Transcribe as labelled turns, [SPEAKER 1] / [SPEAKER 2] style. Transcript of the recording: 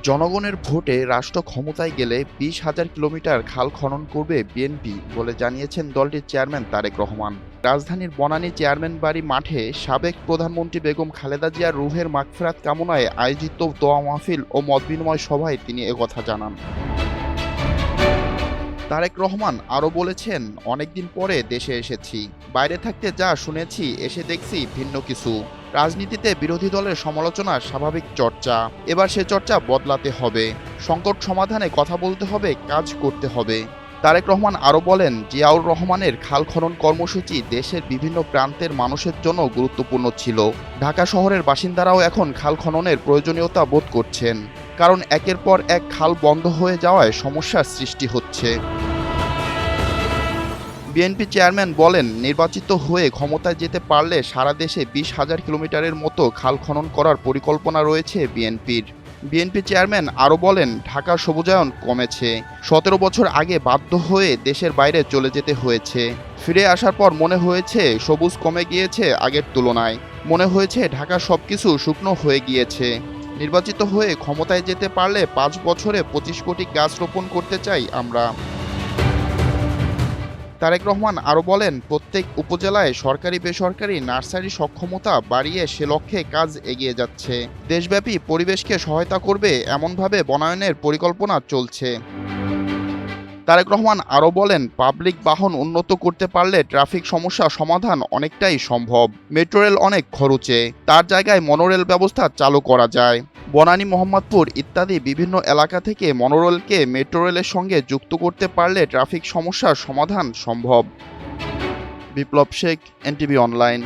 [SPEAKER 1] জনগণের ভোটে রাষ্ট্র ক্ষমতায় গেলে ২০,০০০ কিলোমিটার খাল খনন করবে বিএনপি বলে জানিয়েছেন দলটির চেয়ারম্যান তারেক রহমান। রাজধানীর বনানী চেয়ারম্যান বাড়ি মাঠে সাবেক প্রধানমন্ত্রী বেগম খালেদা জিয়ার রুহের মাগফিরাত কামনায় আয়োজিত দোয়া মাহফিল ও মতবিনিময় সভায় তিনি একথা জানান। তারেক রহমান আরও বলেছেন, অনেকদিন পরে দেশে এসেছি, বাইরে থাকতে যা শুনেছি এসে দেখছি ভিন্ন কিছু। রাজনীতিতে বিরোধী দলের সমালোচনা স্বাভাবিক চর্চা, এবার সে চর্চা বদলাতে হবে। সংকট সমাধানে কথা বলতে হবে, কাজ করতে হবে। তারেক রহমান আরও বলেন, জিয়াউর রহমানের খাল খনন কর্মসূচি দেশের বিভিন্ন প্রান্তের মানুষের জন্য গুরুত্বপূর্ণ ছিল। ঢাকা শহরের বাসিন্দারাও এখন খাল খননের প্রয়োজনীয়তা বোধ করছেন, কারণ একের পর এক খাল বন্ধ হয়ে যাওয়ায় সমস্যার সৃষ্টি হচ্ছে। বিএনপি চেয়ারম্যান বলেন, নির্বাচিত হয়ে ক্ষমতায় যেতে পারলে সারা দেশে ২০,০০০ কিলোমিটারের মতো খাল খনন করার পরিকল্পনা রয়েছে বিএনপির। বিএনপি চেয়ারম্যান আরও বলেন, ঢাকার সবুজায়ন কমেছে। ১৭ বছর আগে বাধ্য হয়ে দেশের বাইরে চলে যেতে হয়েছে। ফিরে আসার পর মনে হয়েছে সবুজ কমে গিয়েছে আগের তুলনায়। মনে হয়েছে ঢাকার সবকিছু শুকনো হয়ে গিয়েছে। নির্বাচিত হয়ে ক্ষমতায় যেতে পারলে ৫ বছরে ২৫ কোটি গাছ রোপণ করতে চাই আমরা। তারেক রহমান আরও বলেন, প্রত্যেক উপজেলায় সরকারি বেসরকারি নার্সারি সক্ষমতা বাড়িয়ে সে লক্ষ্যে কাজ এগিয়ে যাচ্ছে। দেশব্যাপী পরিবেশকে সহায়তা করবে এমনভাবে বনায়নের পরিকল্পনা চলছে। তারেক রহমান আরও বলেন, পাবলিক বাহন উন্নত করতে পারলে ট্রাফিক সমস্যা সমাধান অনেকটাই সম্ভব। মেট্রো রেল অনেক খরচে, তার জায়গায় মনোরেল ব্যবস্থা চালু করা যায়। বনানী, মোহাম্মদপুর ইত্যাদি বিভিন্ন এলাকা থেকে মনোরেলকে মেট্রো রেলের সঙ্গে যুক্ত করতে পারলে ট্রাফিক সমস্যার সমাধান সম্ভব। বিপ্লব শেখ, এনটিভি অনলাইন।